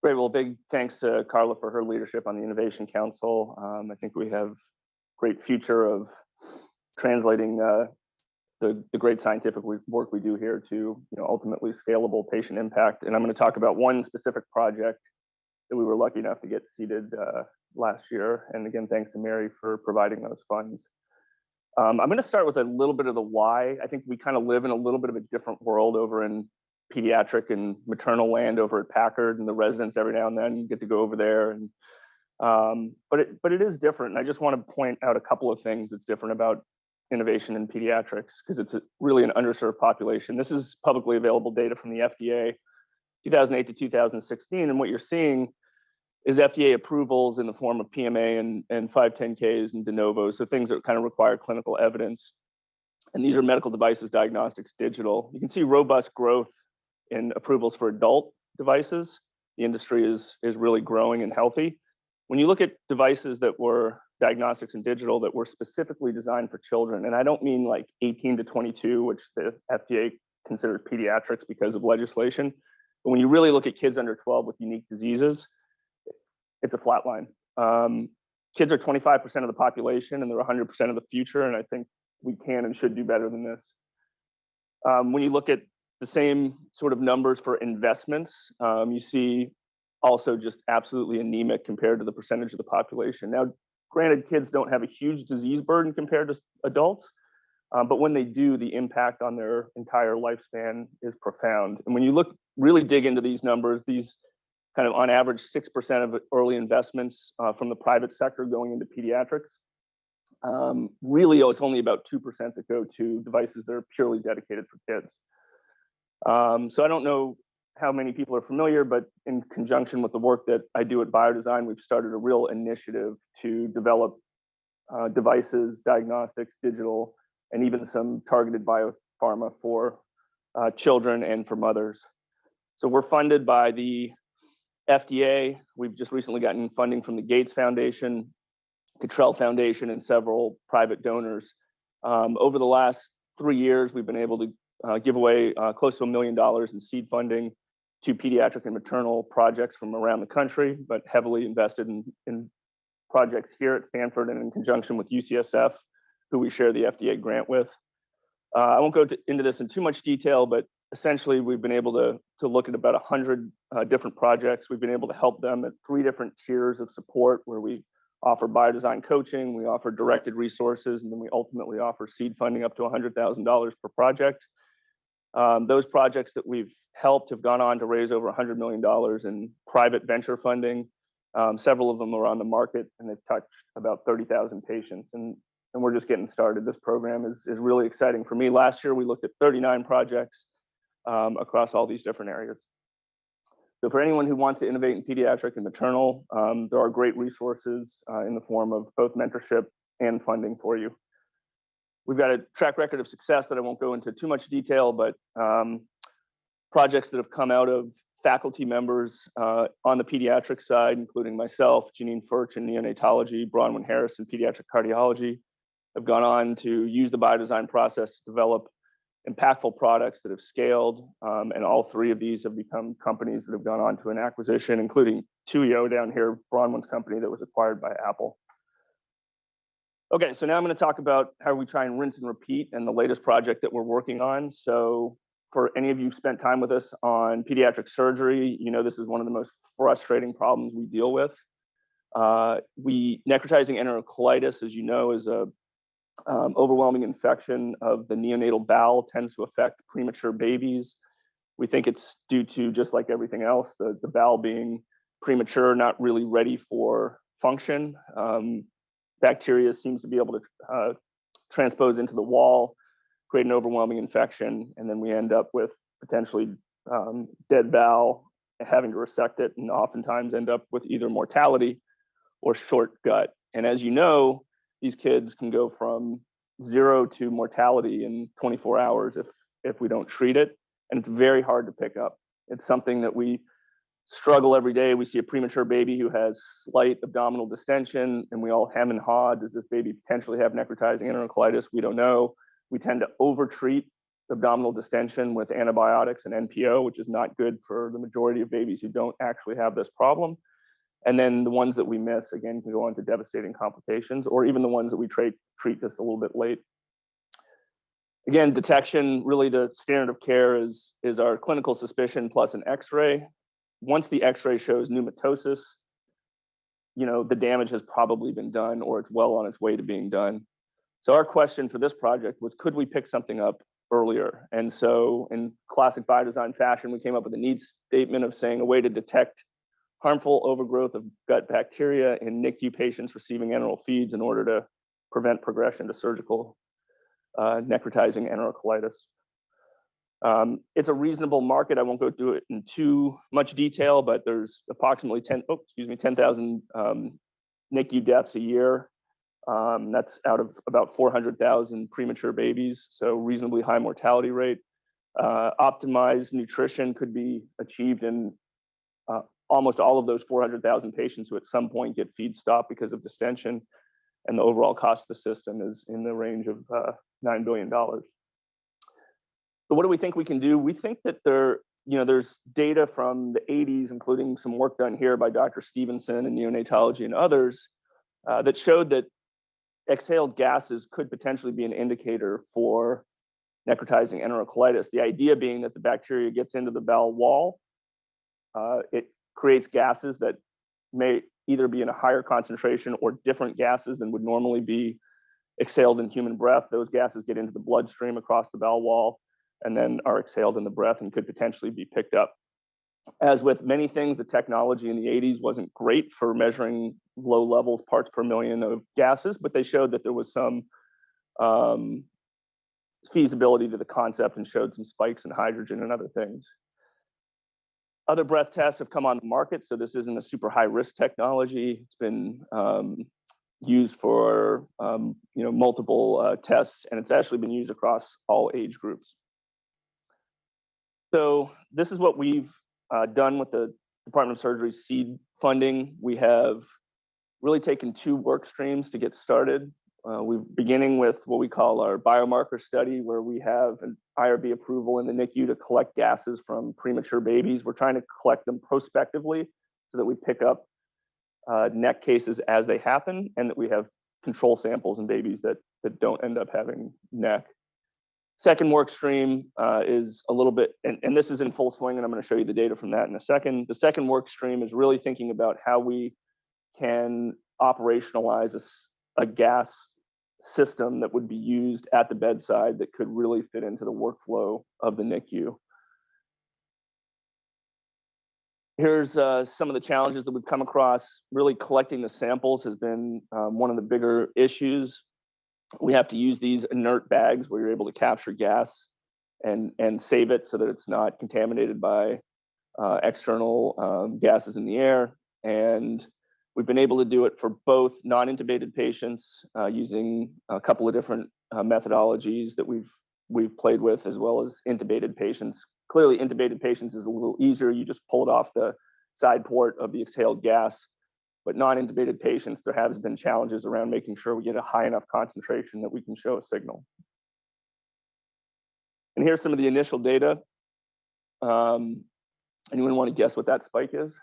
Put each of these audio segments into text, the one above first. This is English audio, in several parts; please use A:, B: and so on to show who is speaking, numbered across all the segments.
A: Great. Well, big thanks to Carla for her leadership on the Innovation Council. I think we have great future of translating the great scientific work we do here to ultimately scalable patient impact. And I'm going to talk about one specific project that we were lucky enough to get seeded last year. And again, thanks to Mary for providing those funds. I'm going to start with a little bit of the why. I think we kind of live in a little bit of a different world over in pediatric and maternal land over at Packard, and the residents every now and then get to go over there. And but it is different. And I just want to point out a couple of things that's different about innovation in pediatrics, because it's really an underserved population. This is publicly available data from the FDA, 2008 to 2016. And what you're seeing is FDA approvals in the form of PMA and 510Ks and de novo, so things that kind of require clinical evidence. And these are medical devices, diagnostics, digital. You can see robust growth in approvals for adult devices. The industry is really growing and healthy. When you look at devices that were diagnostics and digital that were specifically designed for children, and I don't mean like 18 to 22, which the FDA considers pediatrics because of legislation, but when you really look at kids under 12 with unique diseases, it's a flat line. Kids are 25% of the population and they're 100% of the future, and I think we can and should do better than this. When you look at the same sort of numbers for investments, you see also just absolutely anemic compared to the percentage of the population. Now, granted, kids don't have a huge disease burden compared to adults, but when they do, the impact on their entire lifespan is profound. And when you really dig into these numbers, these kind of on average 6% of early investments from the private sector going into pediatrics, really it's only about 2% that go to devices that are purely dedicated for kids. So I don't know how many people are familiar, but in conjunction with the work that I do at Biodesign, we've started a real initiative to develop devices, diagnostics, digital, and even some targeted biopharma for children and for mothers. So we're funded by the FDA. We've just recently gotten funding from the Gates Foundation, Cottrell Foundation, and several private donors. Over the last 3 years, we've been able to give away close to $1 million in seed funding to pediatric and maternal projects from around the country, but heavily invested in projects here at Stanford and in conjunction with UCSF, who we share the FDA grant with. I won't go into this in too much detail, but essentially we've been able to look at about 100 different projects. We've been able to help them at 3 different tiers of support, where we offer biodesign coaching, we offer directed resources, and then we ultimately offer seed funding up to $100,000 per project. Those projects that we've helped have gone on to raise over $100 million in private venture funding. Several of them are on the market, and they've touched about 30,000 patients. And we're just getting started. This program is really exciting for me. Last year, we looked at 39 projects across all these different areas. So for anyone who wants to innovate in pediatric and maternal, there are great resources in the form of both mentorship and funding for you. We've got a track record of success that I won't go into too much detail, but projects that have come out of faculty members on the pediatric side, including myself, Janine Furch in neonatology, Bronwyn Harris in pediatric cardiology, have gone on to use the biodesign process to develop impactful products that have scaled. And all 3 of these have become companies that have gone on to an acquisition, including Tuyo down here, Bronwyn's company that was acquired by Apple. Okay, so now I'm going to talk about how we try and rinse and repeat and the latest project that we're working on. So for any of you who've spent time with us on pediatric surgery, you know this is one of the most frustrating problems we deal with. Necrotizing enterocolitis, as you know, is a overwhelming infection of the neonatal bowel, tends to affect premature babies. We think it's due to, just like everything else, the bowel being premature, not really ready for function. Bacteria seems to be able to transpose into the wall, create an overwhelming infection, and then we end up with potentially dead bowel, having to resect it, and oftentimes end up with either mortality or short gut. And as you know, these kids can go from 0 to mortality in 24 hours if we don't treat it, and it's very hard to pick up. It's something that we struggle every day. We see a premature baby who has slight abdominal distension, and we all hem and haw. Does this baby potentially have necrotizing enterocolitis? We don't know. We tend to overtreat abdominal distension with antibiotics and NPO, which is not good for the majority of babies who don't actually have this problem. And then the ones that we miss, again, can go on to devastating complications, or even the ones that we treat just a little bit late. Again, detection, really the standard of care is our clinical suspicion plus an X-ray. Once the X-ray shows pneumatosis, the damage has probably been done, or it's well on its way to being done. So our question for this project was, could we pick something up earlier? And so in classic Biodesign fashion, we came up with a needs statement of saying a way to detect harmful overgrowth of gut bacteria in NICU patients receiving enteral feeds in order to prevent progression to surgical necrotizing enterocolitis. It's a reasonable market. I won't go through it in too much detail, but there's approximately 10,000 NICU deaths a year. That's out of about 400,000 premature babies, so reasonably high mortality rate. Optimized nutrition could be achieved in almost all of those 400,000 patients who at some point get feed stopped because of distension, and the overall cost of the system is in the range of $9 billion. So what do we think we can do? We think that there's data from the 80s, including some work done here by Dr. Stevenson in neonatology and others, that showed that exhaled gases could potentially be an indicator for necrotizing enterocolitis. The idea being that the bacteria gets into the bowel wall, it creates gases that may either be in a higher concentration or different gases than would normally be exhaled in human breath. Those gases get into the bloodstream across the bowel wall and then are exhaled in the breath and could potentially be picked up. As with many things, the technology in the 80s wasn't great for measuring low levels, parts per million of gases, but they showed that there was some feasibility to the concept and showed some spikes in hydrogen and other things. Other breath tests have come on the market, so this isn't a super high risk technology. It's been used for multiple tests, and it's actually been used across all age groups. So this is what we've done with the Department of Surgery seed funding. We have really taken two work streams to get started. We're beginning with what we call our biomarker study, where we have an IRB approval in the NICU to collect gases from premature babies. We're trying to collect them prospectively so that we pick up NEC cases as they happen, and that we have control samples in babies that don't end up having NEC. Second work stream is a little bit, and this is in full swing, and I'm going to show you the data from that in a second. The second work stream is really thinking about how we can operationalize a gas system that would be used at the bedside that could really fit into the workflow of the NICU. Here's some of the challenges that we've come across. Really collecting the samples has been one of the bigger issues. We have to use these inert bags where you're able to capture gas and save it so that it's not contaminated by external gases in the air. And we've been able to do it for both non-intubated patients using a couple of different methodologies that we've played with, as well as intubated patients. Clearly, intubated patients is a little easier. You just pull it off the side port of the exhaled gas. But non-intubated patients, there has been challenges around making sure we get a high enough concentration that we can show a signal. And here's some of the initial data. Anyone want to guess what that spike is?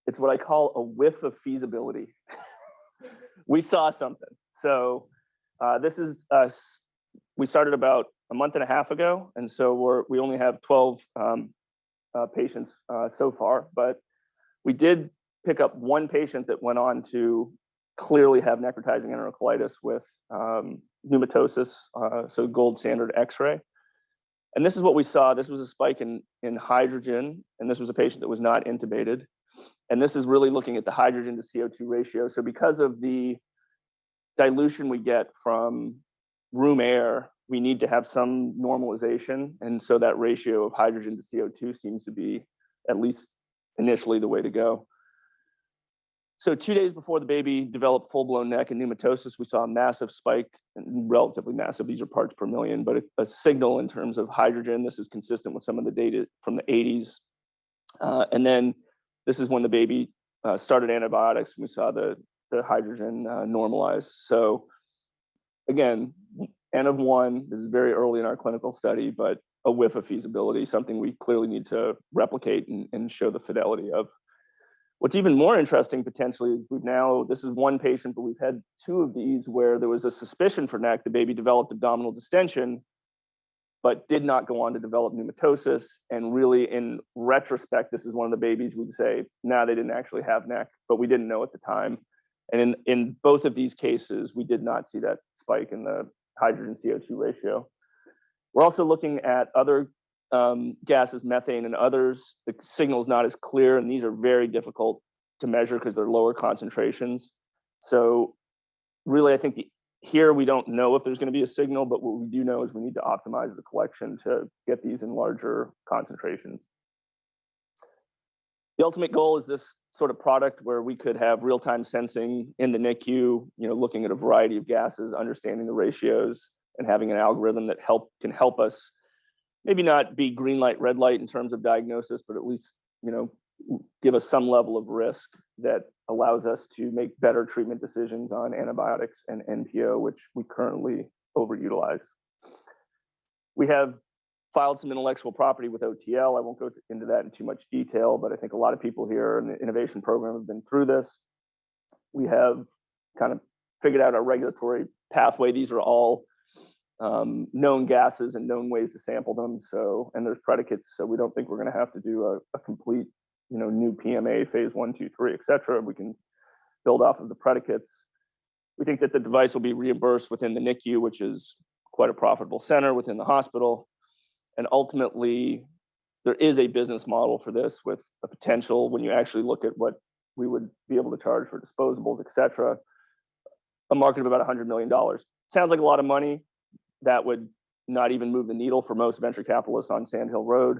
A: It's what I call a whiff of feasibility. We saw something. So this is us. We started about a month and a half ago, and so we only have 12 patients so far, but we did pick up one patient that went on to clearly have necrotizing enterocolitis with pneumatosis, so gold standard X-ray. And this is what we saw. This was a spike in hydrogen, and this was a patient that was not intubated. And this is really looking at the hydrogen to CO2 ratio. So because of the dilution we get from room air, we need to have some normalization. And so that ratio of hydrogen to CO2 seems to be, at least initially, the way to go. So 2 days before the baby developed full-blown NEC and pneumatosis, we saw a massive spike, relatively massive, these are parts per million, but a signal in terms of hydrogen. This is consistent with some of the data from the 80s. And then this is when the baby started antibiotics, and we saw the hydrogen normalize. So again, N of 1. This is very early in our clinical study, but a whiff of feasibility, something we clearly need to replicate and show the fidelity of. What's even more interesting potentially is this is one patient, but we've had 2 of these where there was a suspicion for NEC. The baby developed abdominal distension, but did not go on to develop pneumatosis. And really, in retrospect, this is one of the babies we'd say, nah, they didn't actually have NEC, but we didn't know at the time. And in both of these cases, we did not see that spike in the hydrogen CO2 ratio. We're also looking at other gases, methane and others. The signal is not as clear, and these are very difficult to measure because they're lower concentrations. So really, I think here we don't know if there's going to be a signal, but what we do know is we need to optimize the collection to get these in larger concentrations. The ultimate goal is this sort of product where we could have real-time sensing in the NICU, looking at a variety of gases, understanding the ratios, and having an algorithm that can help us maybe not be green light, red light in terms of diagnosis, but at least, give us some level of risk that allows us to make better treatment decisions on antibiotics and NPO, which we currently overutilize. We have filed some intellectual property with OTL. I won't go into that in too much detail, but I think a lot of people here in the innovation program have been through this. We have kind of figured out our regulatory pathway. These are all known gases and known ways to sample them. And there's predicates, so we don't think we're going to have to do a complete, new PMA phase 1, 2, 3, et cetera. We can build off of the predicates. We think that the device will be reimbursed within the NICU, which is quite a profitable center within the hospital. And ultimately, there is a business model for this with a potential, when you actually look at what we would be able to charge for disposables, et cetera, a market of about $100 million. Sounds like a lot of money. That would not even move the needle for most venture capitalists on Sand Hill Road.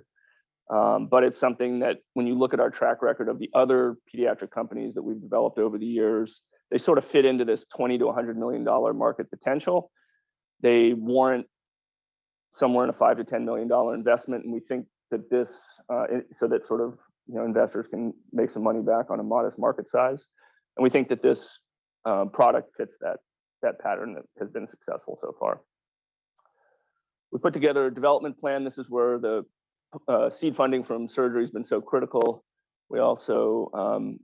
A: But it's something that when you look at our track record of the other pediatric companies that we've developed over the years, they sort of fit into this $20 to $100 million market potential. They warrant somewhere in a $5 to $10 million investment. And we think that this, so that sort of, investors can make some money back on a modest market size. And we think that this product fits that pattern that has been successful so far. We put together a development plan. This is where the seed funding from surgery has been so critical. We also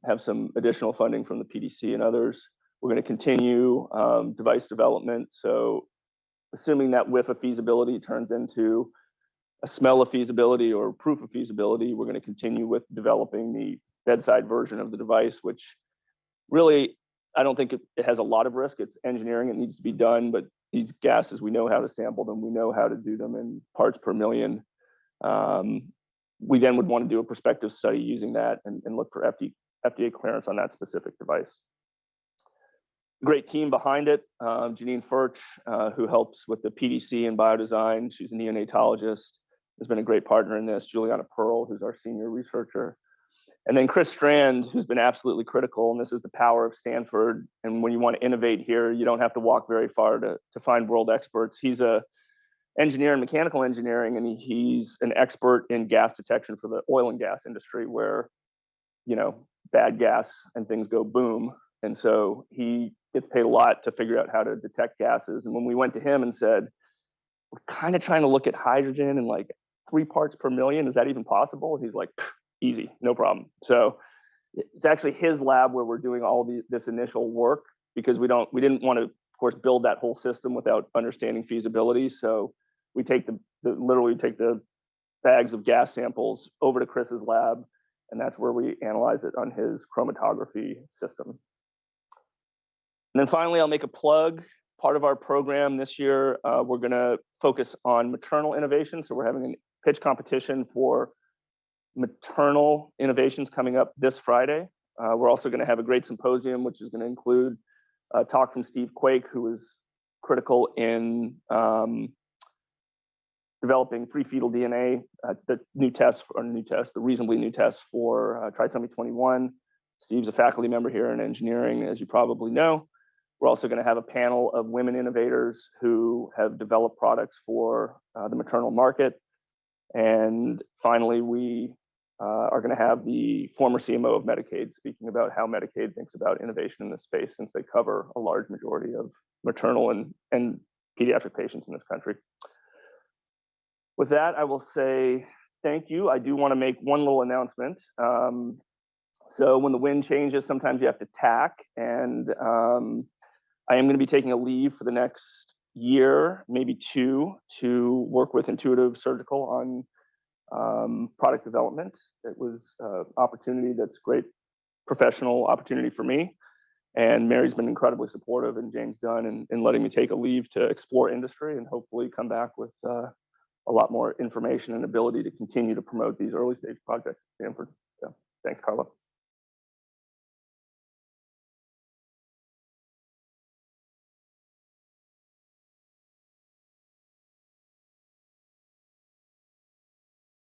A: have some additional funding from the PDC and others. We're going to continue device development. So assuming that whiff of feasibility turns into a smell of feasibility or proof of feasibility, we're going to continue with developing the bedside version of the device, which really, I don't think it has a lot of risk. It's engineering, it needs to be done, but these gases, we know how to sample them. We know how to do them in parts per million. We then would want to do a prospective study using that and look for FDA clearance on that specific device. Great team behind it. Janine Furch, who helps with the PDC and Biodesign. She's a neonatologist, has been a great partner in this. Juliana Pearl, who's our senior researcher. And then Chris Strand, who's been absolutely critical, and this is the power of Stanford. And when you want to innovate here, you don't have to walk very far to find world experts. He's a engineer in mechanical engineering, and he's an expert in gas detection for the oil and gas industry, where, bad gas and things go boom. And so he gets paid a lot to figure out how to detect gases. And when we went to him and said, we're kind of trying to look at hydrogen and like 3 parts per million, is that even possible? And he's like, easy, no problem. So it's actually his lab where we're doing all this initial work, because we didn't want to, of course, build that whole system without understanding feasibility. So we take literally take the bags of gas samples over to Chris's lab, and that's where we analyze it on his chromatography system. And then finally, I'll make a plug. Part of our program this year, we're going to focus on maternal innovation. So we're having a pitch competition for maternal innovations coming up this Friday. We're also going to have a great symposium, which is going to include a talk from Steve Quake, who is critical in developing free fetal DNA, the reasonably new test for trisomy 21. Steve's a faculty member here in engineering, as you probably know. We're also going to have a panel of women innovators who have developed products for the maternal market. And finally, we are going to have the former CMO of Medicaid speaking about how Medicaid thinks about innovation in this space, since they cover a large majority of maternal and pediatric patients in this country. With that, I will say thank you. I do want to make one little announcement. So when the wind changes, sometimes you have to tack, and I am going to be taking a leave for the next year, maybe two, to work with Intuitive Surgical on product development. It was an opportunity that's great professional opportunity for me. And Mary's been incredibly supportive, and James Dunn, in letting me take a leave to explore industry and hopefully come back with a lot more information and ability to continue to promote these early stage projects at Stanford. So thanks, Carla.